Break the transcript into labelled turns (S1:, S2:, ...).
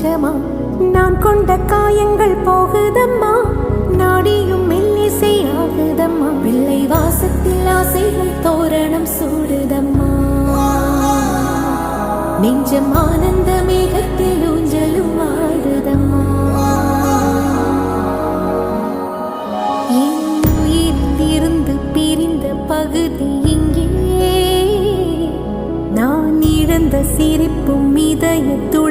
S1: நிஜமா நான் கொண்ட காயங்கள் போகுதம்மா நாடியும் மெல்லிசை ஆகுதம்மா பிள்ளை வாசத்தில் ஆசைகள் தோரணம் சூடுதம்மா நெஞ்சம் ஆனந்த மேகத்தில் ஊஞ்சலும் ஆடுதம்மா என் உயிரிலிருந்து பிரிந்த பகுதி இங்கே நான் இழந்த சிரிப்பும் இதயத்துள்